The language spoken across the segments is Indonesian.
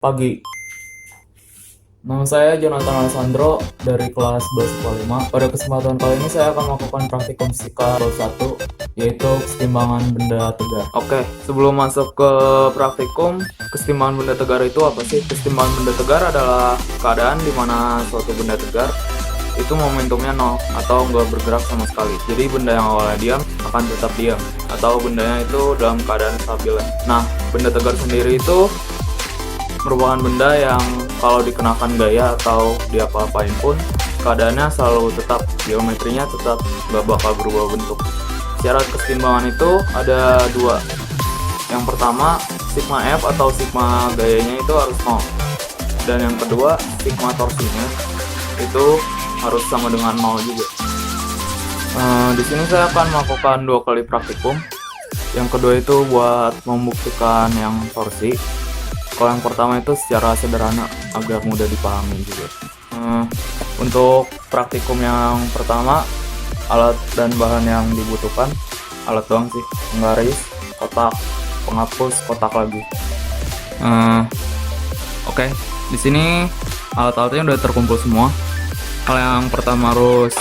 Pagi. Nama saya Jonathan Alessandro dari kelas 12 IPA 5. Pada kesempatan kali ini saya akan melakukan praktikum fisika 1, yaitu kesetimbangan benda tegar. Oke, sebelum masuk ke praktikum, kesetimbangan benda tegar itu apa sih? Kesetimbangan benda tegar adalah keadaan di mana suatu benda tegar itu momentumnya nol atau nggak bergerak sama sekali. Jadi benda yang awalnya diam akan tetap diam, atau bendanya itu dalam keadaan stabil. Nah, benda tegar sendiri itu merupakan benda yang kalau dikenakan gaya atau diapa-apain pun keadaannya selalu tetap, geometrinya tetap, nggak bakal berubah bentuk. Syarat kesetimbangan itu ada dua. Yang pertama, sigma F atau sigma gayanya itu harus 0, dan yang kedua, sigma torsinya itu harus sama dengan 0 juga. Di sini saya akan melakukan 2 kali praktikum. Yang kedua itu buat membuktikan yang torsi. Kalau yang pertama itu secara sederhana agar mudah dipahami juga. Untuk praktikum yang pertama, alat dan bahan yang dibutuhkan, alat doang sih, penggaris, kotak, penghapus, kotak lagi. Oke, di sini alat-alatnya udah terkumpul semua. Hal yang pertama harus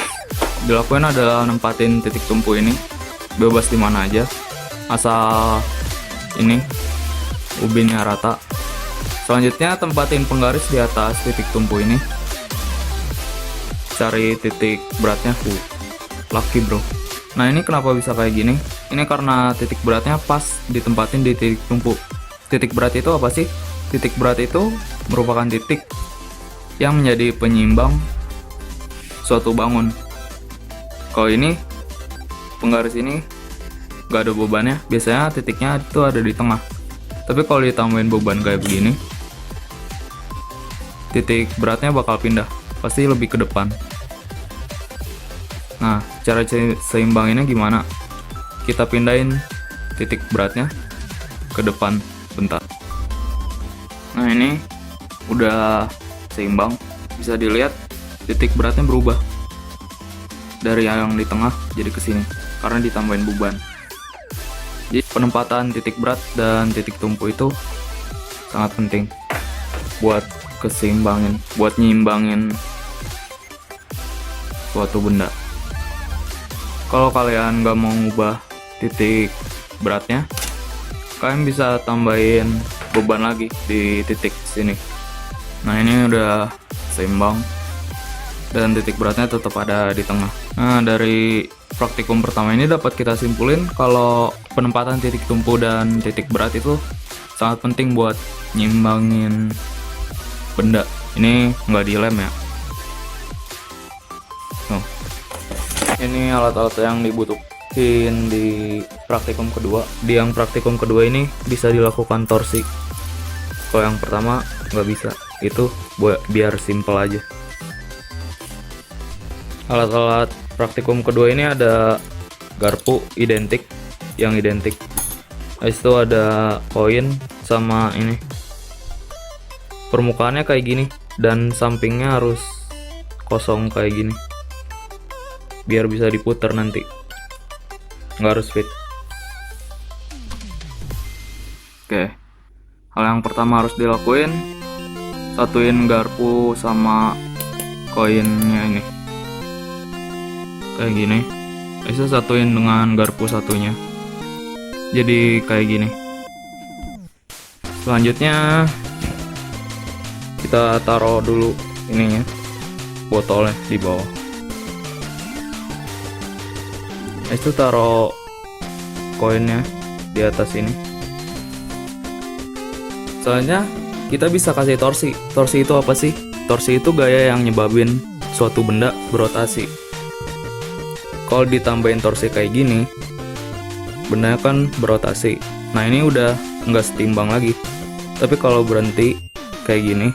dilakukan adalah nempatin titik tumpu ini, bebas di mana aja, asal ini ubinnya rata. Selanjutnya tempatin penggaris di atas titik tumpu ini. Cari titik beratnya. Lucky bro. Nah, ini kenapa bisa kayak gini? Ini karena titik beratnya pas ditempatin di titik tumpu. Titik berat itu apa sih? Titik berat itu merupakan titik yang menjadi penyeimbang suatu bangun. Kalau ini penggaris ini gak ada bebannya, biasanya titiknya itu ada di tengah. Tapi kalau ditambahin beban kayak begini, titik beratnya bakal pindah, pasti lebih ke depan. Nah, cara seimbanginnya gimana? Kita pindahin titik beratnya ke depan bentar. Nah, ini udah seimbang, bisa dilihat titik beratnya berubah dari yang di tengah jadi ke sini karena ditambahin beban. Jadi penempatan titik berat dan titik tumpu itu sangat penting buat keseimbangin, buat nyimbangin suatu benda. Kalau kalian nggak mau ngubah titik beratnya, kalian bisa tambahin beban lagi di titik sini. Nah, ini udah seimbang dan titik beratnya tetap ada di tengah. Nah, dari praktikum pertama ini dapat kita simpulin kalau penempatan titik tumpu dan titik berat itu sangat penting buat nyimbangin benda. Ini nggak dilem ya. Ini alat-alat yang dibutuhin di praktikum kedua. Di yang praktikum kedua ini bisa dilakukan torsi. Kalau yang pertama nggak bisa. Itu biar simple aja. Alat-alat praktikum kedua ini ada garpu yang identik. Habis itu ada koin sama ini. Permukaannya kayak gini dan sampingnya harus kosong kayak gini. Biar bisa diputar nanti. Nggak harus fit. Oke. Hal yang pertama harus dilakuin, satuin garpu sama koinnya ini. Kayak gini. Bisa satuin dengan garpu satunya. Jadi kayak gini. Selanjutnya kita taruh dulu ininya, botolnya di bawah. Itu taruh koinnya di atas ini. Selanjutnya kita bisa kasih torsi. Torsi itu apa sih? Torsi itu gaya yang nyebabin suatu benda berotasi. Kalau ditambahin torsi kayak gini, bendanya kan berotasi. Nah, ini udah nggak setimbang lagi. Tapi kalau berhenti kayak gini,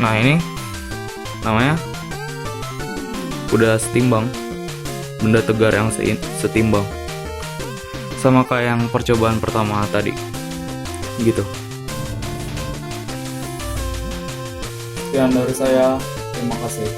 nah ini namanya udah setimbang, benda tegar yang setimbang, sama kayak yang percobaan pertama tadi gitu. Sekian dari saya, terima kasih.